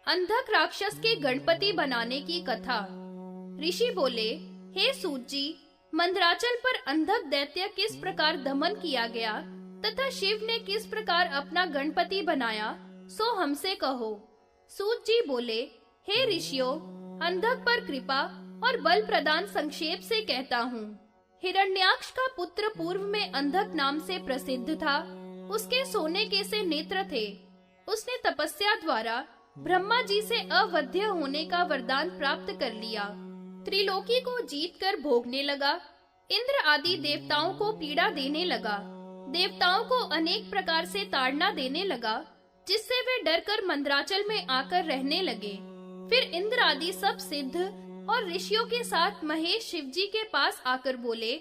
अंधक राक्षस के गणपति बनाने की कथा। ऋषि बोले, हे सूत जी, मंदराचल पर अंधक दैत्य किस प्रकार दमन किया गया तथा शिव ने किस प्रकार अपना गणपति बनाया, सो हमसे कहो। सूत जी बोले, हे ऋषियों, अंधक पर कृपा और बल प्रदान संक्षेप से कहता हूँ। हिरण्याक्ष का पुत्र पूर्व में अंधक नाम से प्रसिद्ध था। उसके सोने के से नेत्र थे। उसने तपस्या द्वारा ब्रह्मा जी से अवध्य होने का वरदान प्राप्त कर लिया। त्रिलोकी को जीतकर भोगने लगा। इंद्र आदि देवताओं को पीड़ा देने लगा। देवताओं को अनेक प्रकार से ताड़ना देने लगा, जिससे वे डरकर मंदराचल में आकर रहने लगे। फिर इंद्र आदि सब सिद्ध और ऋषियों के साथ महेश शिवजी के पास आकर बोले,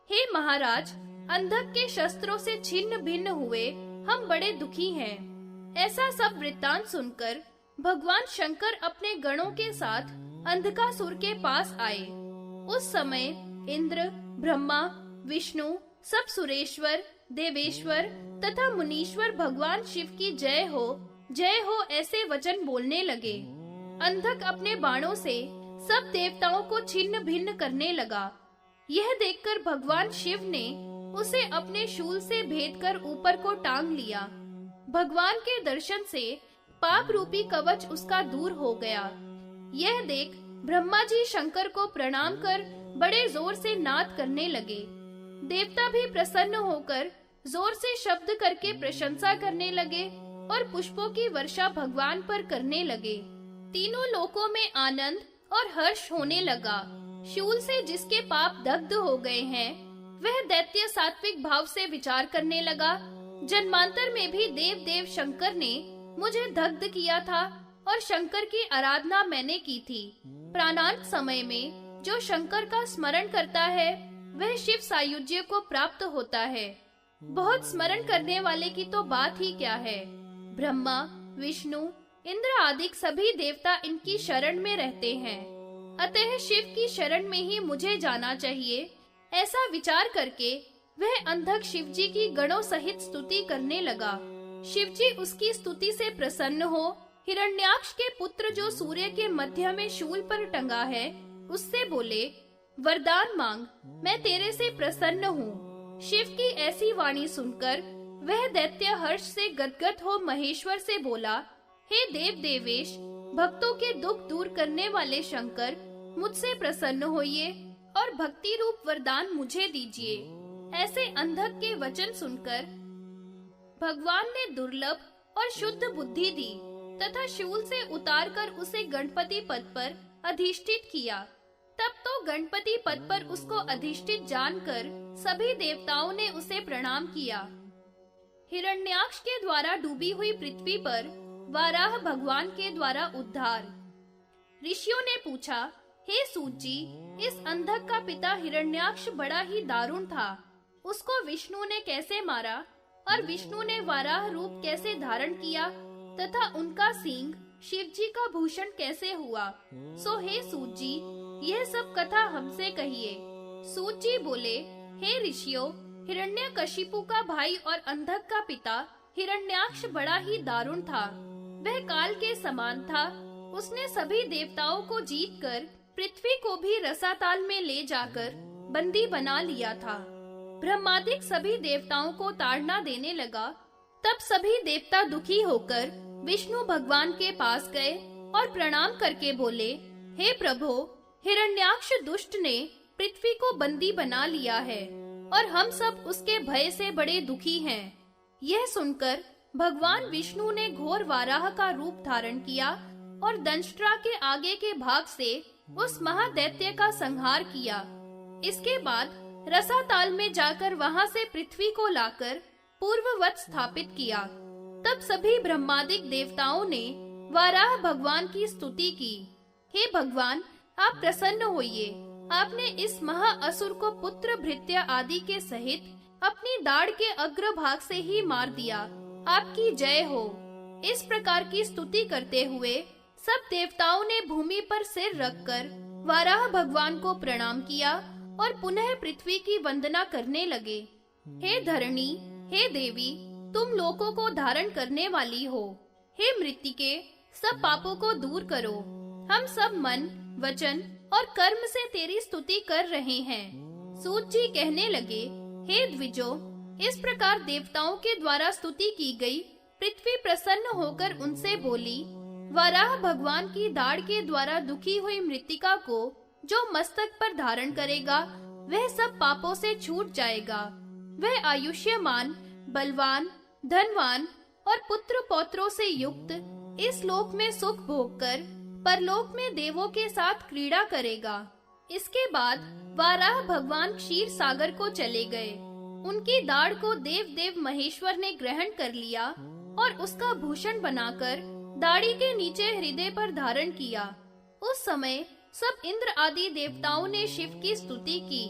हे महाराज, अंधक के शस्त्रों से छिन्न भिन्न हुए हम बड़े दुखी हैं। ऐसा सब वृत्तांत सुनकर भगवान शंकर अपने गणों के साथ अंधकासुर के पास आए। उस समय इंद्र, ब्रह्मा, विष्णु, सब सुरेश्वर, देवेश्वर तथा मुनीश्वर भगवान शिव की जय हो ऐसे वचन बोलने लगे। अंधक अपने बाणों से सब देवताओं को छिन्न भिन्न करने लगा। यह देखकर भगवान शिव ने उसे अपने शूल से भेद कर ऊपर को टांग लिया। भगवान के दर्शन से पाप रूपी कवच उसका दूर हो गया। यह देख ब्रह्मा जी शंकर को प्रणाम कर बड़े जोर से नाद करने लगे। देवता भी प्रसन्न होकर जोर से शब्द करके प्रशंसा करने लगे और पुष्पों की वर्षा भगवान पर करने लगे। तीनों लोकों में आनंद और हर्ष होने लगा। शूल से जिसके पाप दग्ध हो गए हैं, वह दैत्य सात्विक भाव से विचार करने लगा। जन्मांतर में भी देव शंकर ने मुझे दग्ध किया था और शंकर की आराधना मैंने की थी। प्राणांत समय में जो शंकर का स्मरण करता है, वह शिव सायुज्य को प्राप्त होता है। बहुत स्मरण करने वाले की तो बात ही क्या है। ब्रह्मा, विष्णु, इंद्र आदि सभी देवता इनकी शरण में रहते हैं। अतः शिव की शरण में ही मुझे जाना चाहिए। ऐसा विचार करके वह अंधक शिवजी की गणों सहित स्तुति करने लगा। शिवजी उसकी स्तुति से प्रसन्न हो हिरण्याक्ष के पुत्र जो सूर्य के मध्य में शूल पर टंगा है, उससे बोले, वरदान मांग, मैं तेरे से प्रसन्न हूँ। शिव की ऐसी वाणी सुनकर वह दैत्य हर्ष से गदगद हो महेश्वर से बोला, हे देव देवेश, भक्तों के दुख दूर करने वाले शंकर, मुझसे प्रसन्न होइए और भक्ति रूप वरदान मुझे दीजिए। ऐसे अंधक के वचन सुनकर भगवान ने दुर्लभ और शुद्ध बुद्धि दी तथा शूल से उतारकर उसे गणपति पद पर अधिष्ठित किया। तब तो गणपति पद पर उसको अधिष्ठित जानकर सभी देवताओं ने उसे प्रणाम किया। हिरण्याक्ष के द्वारा डूबी हुई पृथ्वी पर वाराह भगवान के द्वारा उद्धार। ऋषियों ने पूछा, हे सूत जी, इस अंधक का पिता हिरण्याक्ष बड़ा ही दारुण था। उसको विष्णु ने कैसे मारा और विष्णु ने वाराह रूप कैसे धारण किया तथा उनका सींग शिवजी का भूषण कैसे हुआ, सो हे सूत जी, यह सब कथा हमसे कहिए। सूत जी बोले, हे ऋषियों, हिरण्यकशिपु का भाई और अंधक का पिता हिरण्याक्ष बड़ा ही दारुण था। वह काल के समान था। उसने सभी देवताओं को जीतकर पृथ्वी को भी रसाताल में ले जाकर बंदी बना लिया था। ब्रह्मादिक सभी देवताओं को ताड़ना देने लगा। तब सभी देवता दुखी होकर विष्णु भगवान के पास गए और प्रणाम करके बोले, हे प्रभो, हिरण्याक्ष दुष्ट ने पृथ्वी को बंदी बना लिया है और हम सब उसके भय से बड़े दुखी हैं। यह सुनकर भगवान विष्णु ने घोर वाराह का रूप धारण किया और दंष्ट्रा के आगे के भाग से उस महादैत्य का संहार किया। इसके बाद रसाताल में जाकर वहां से पृथ्वी को लाकर पूर्ववत स्थापित किया। तब सभी ब्रह्मादिक देवताओं ने वाराह भगवान की स्तुति की। हे भगवान, आप प्रसन्न होइए। आपने इस महाअसुर को पुत्र भृत्य आदि के सहित अपनी दाढ़ के अग्रभाग से ही मार दिया। आपकी जय हो। इस प्रकार की स्तुति करते हुए सब देवताओं ने भूमि पर सिर रखकर वाराह भगवान को प्रणाम किया और पुनः पृथ्वी की वंदना करने लगे। हे धरणी, हे देवी, तुम लोकों को धारण करने वाली हो। हे मृत्तिके, सब पापों को दूर करो। हम सब मन, वचन और कर्म से तेरी स्तुति कर रहे हैं। सूत जी कहने लगे, हे द्विजो, इस प्रकार देवताओं के द्वारा स्तुति की गई। पृथ्वी प्रसन्न होकर उनसे बोली, वराह भगवान की दाढ़ के द्वारा दुखी हुई मृत्तिका को जो मस्तक पर धारण करेगा, वह सब पापों से छूट जाएगा। वह आयुष्यमान, बलवान, धनवान और पुत्र पौत्रों से युक्त इस लोक में सुख भोग कर परलोक में देवों के साथ क्रीड़ा करेगा। इसके बाद वाराह भगवान क्षीर सागर को चले गए। उनकी दाढ़ को देव देव महेश्वर ने ग्रहण कर लिया और उसका भूषण बनाकर दाढ़ी के नीचे हृदय पर धारण किया। उस समय सब इंद्र आदि देवताओं ने शिव की स्तुति की।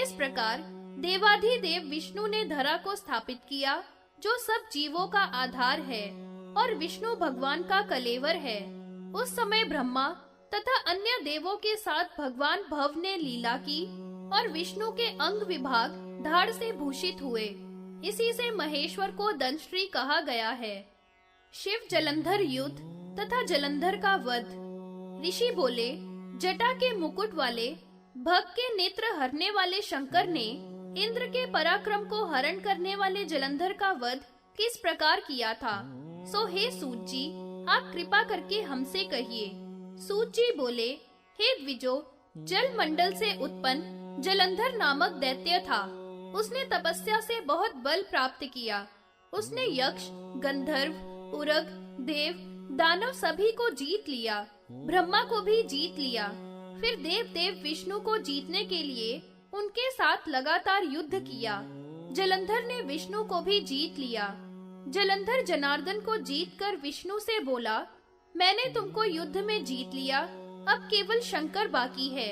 इस प्रकार देवाधिदेव विष्णु ने धरा को स्थापित किया, जो सब जीवों का आधार है और विष्णु भगवान का कलेवर है। उस समय ब्रह्मा तथा अन्य देवों के साथ भगवान भव ने लीला की और विष्णु के अंग विभाग धाड़ से भूषित हुए। इसी से महेश्वर को दंश्री कहा गया है। शिव जलंधर युद्ध तथा जलंधर का वध। ऋषि बोले, जटा के मुकुट वाले, भग के नेत्र हरने वाले शंकर ने इंद्र के पराक्रम को हरण करने वाले जलंधर का वध किस प्रकार किया था, सो हे सूत जी, आप कृपा करके हमसे कहिए। सूत जी बोले, हे द्विजो, जल मंडल से उत्पन्न जलंधर नामक दैत्य था। उसने तपस्या से बहुत बल प्राप्त किया। उसने यक्ष, गंधर्व, उरग, देव, दानव सभी को जीत लिया। ब्रह्मा को भी जीत लिया। फिर देव देव विष्णु को जीतने के लिए उनके साथ लगातार युद्ध किया। जलंधर ने विष्णु को भी जीत लिया। जलंधर जनार्दन को जीतकर विष्णु से बोला, मैंने तुमको युद्ध में जीत लिया, अब केवल शंकर बाकी है।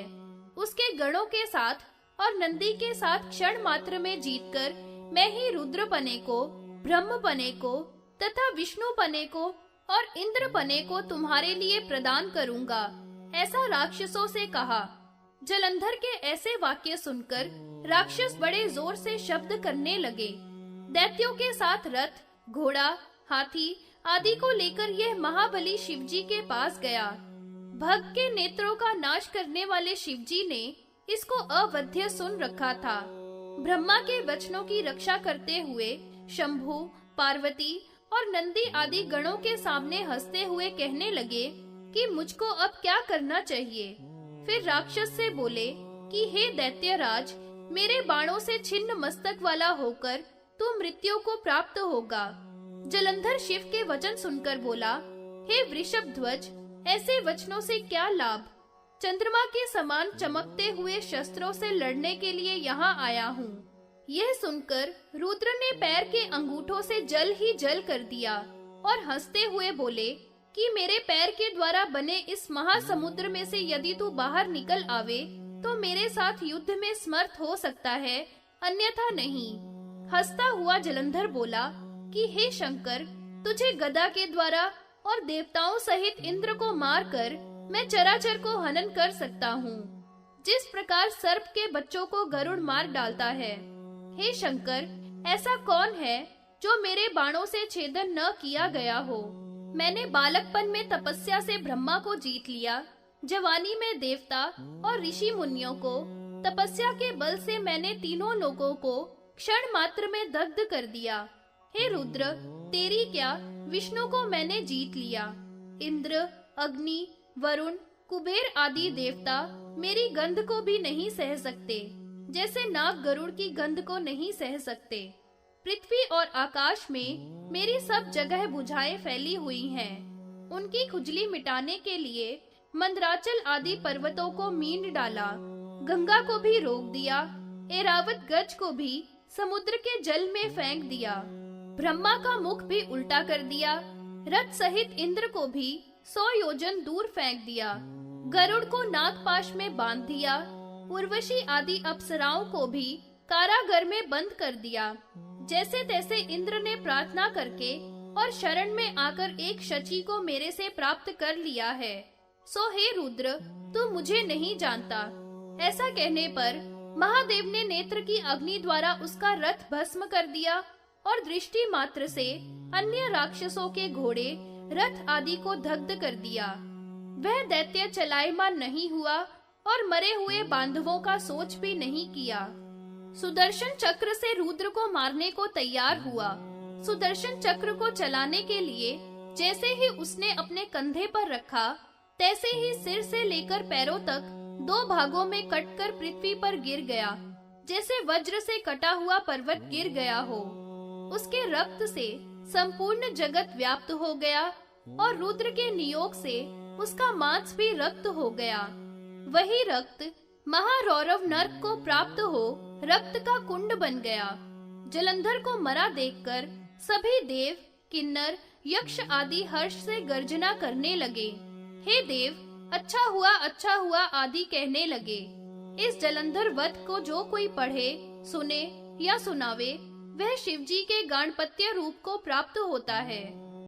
उसके गणों के साथ और नंदी के साथ क्षण मात्र में जीतकर मैं ही रुद्र पने को, ब्रह्म पने को तथा विष्णु पने को और इंद्र पने को तुम्हारे लिए प्रदान करूंगा, ऐसा राक्षसों से कहा। जलंधर के ऐसे वाक्य सुनकर राक्षस बड़े जोर से शब्द करने लगे। दैत्यों के साथ रथ, घोड़ा, हाथी आदि को लेकर यह महाबली शिवजी के पास गया। भग के नेत्रों का नाश करने वाले शिवजी ने इसको अवध्य सुन रखा था। ब्रह्मा के वचनों की रक्षा करते हुए शंभु, पार्वती और नंदी आदि गणों के सामने हंसते हुए कहने लगे कि मुझको अब क्या करना चाहिए। फिर राक्षस से बोले कि हे दैत्यराज, मेरे बाणों से छिन्न मस्तक वाला होकर तू मृत्यु को प्राप्त होगा। जलंधर शिव के वचन सुनकर बोला, हे वृषभ ध्वज, ऐसे वचनों से क्या लाभ? चंद्रमा के समान चमकते हुए शस्त्रों से लड़ने के लिए यहाँ आया हूँ। यह सुनकर रुद्र ने पैर के अंगूठों से जल ही जल कर दिया और हंसते हुए बोले कि मेरे पैर के द्वारा बने इस महासमुद्र में से यदि तू बाहर निकल आवे तो मेरे साथ युद्ध में समर्थ हो सकता है, अन्यथा नहीं। हंसता हुआ जलंधर बोला कि हे शंकर, तुझे गदा के द्वारा और देवताओं सहित इंद्र को मारकर मैं चराचर को हनन कर सकता हूँ, जिस प्रकार सर्प के बच्चों को गरुड़ मार डालता है। हे शंकर, ऐसा कौन है जो मेरे बाणों से छेदन न किया गया हो? मैंने बालकपन में तपस्या से ब्रह्मा को जीत लिया। जवानी में देवता और ऋषि मुनियों को, तपस्या के बल से मैंने तीनों लोगों को क्षण मात्र में दग्ध कर दिया। हे रुद्र, तेरी क्या, विष्णु को मैंने जीत लिया। इंद्र, अग्नि, वरुण, कुबेर आदि देवता मेरी गंध को भी नहीं सह सकते, जैसे नाग गरुड़ की गंध को नहीं सह सकते। पृथ्वी और आकाश में मेरी सब जगह बुझाएं फैली हुई हैं। उनकी खुजली मिटाने के लिए मंदराचल आदि पर्वतों को मींड डाला, गंगा को भी रोक दिया, ऐरावत गज को भी समुद्र के जल में फेंक दिया, ब्रह्मा का मुख भी उल्टा कर दिया, रथ सहित इंद्र को भी 100 योजन दूर फेंक दिया, गरुड़ को नागपाश में बांध दिया, उर्वशी आदि अप्सराओं को भी कारागर में बंद कर दिया। जैसे तैसे इंद्र ने प्रार्थना करके और शरण में आकर एक शची को मेरे से प्राप्त कर लिया है। सो हे रुद्र, तू मुझे नहीं जानता। ऐसा कहने पर महादेव ने नेत्र की अग्नि द्वारा उसका रथ भस्म कर दिया और दृष्टि मात्र से अन्य राक्षसों के घोड़े, रथ आदि को दग्ध कर दिया। वह दैत्य चलायमान नहीं हुआ और मरे हुए बांधवों का सोच भी नहीं किया। सुदर्शन चक्र से रुद्र को मारने को तैयार हुआ। सुदर्शन चक्र को चलाने के लिए जैसे ही उसने अपने कंधे पर रखा, तैसे ही सिर से लेकर पैरों तक 2 भागों में कटकर पृथ्वी पर गिर गया, जैसे वज्र से कटा हुआ पर्वत गिर गया हो। उसके रक्त से संपूर्ण जगत व्याप्त हो गया और रुद्र के नियोग से उसका मांस भी रक्त हो गया। वही रक्त महारौरव नर्क को प्राप्त हो रक्त का कुंड बन गया। जलंधर को मरा देखकर सभी देव, किन्नर, यक्ष आदि हर्ष से गर्जना करने लगे। हे देव, अच्छा हुआ आदि कहने लगे। इस जलंधर वध को जो कोई पढ़े, सुने या सुनावे, वह शिवजी के गाणपत्य रूप को प्राप्त होता है।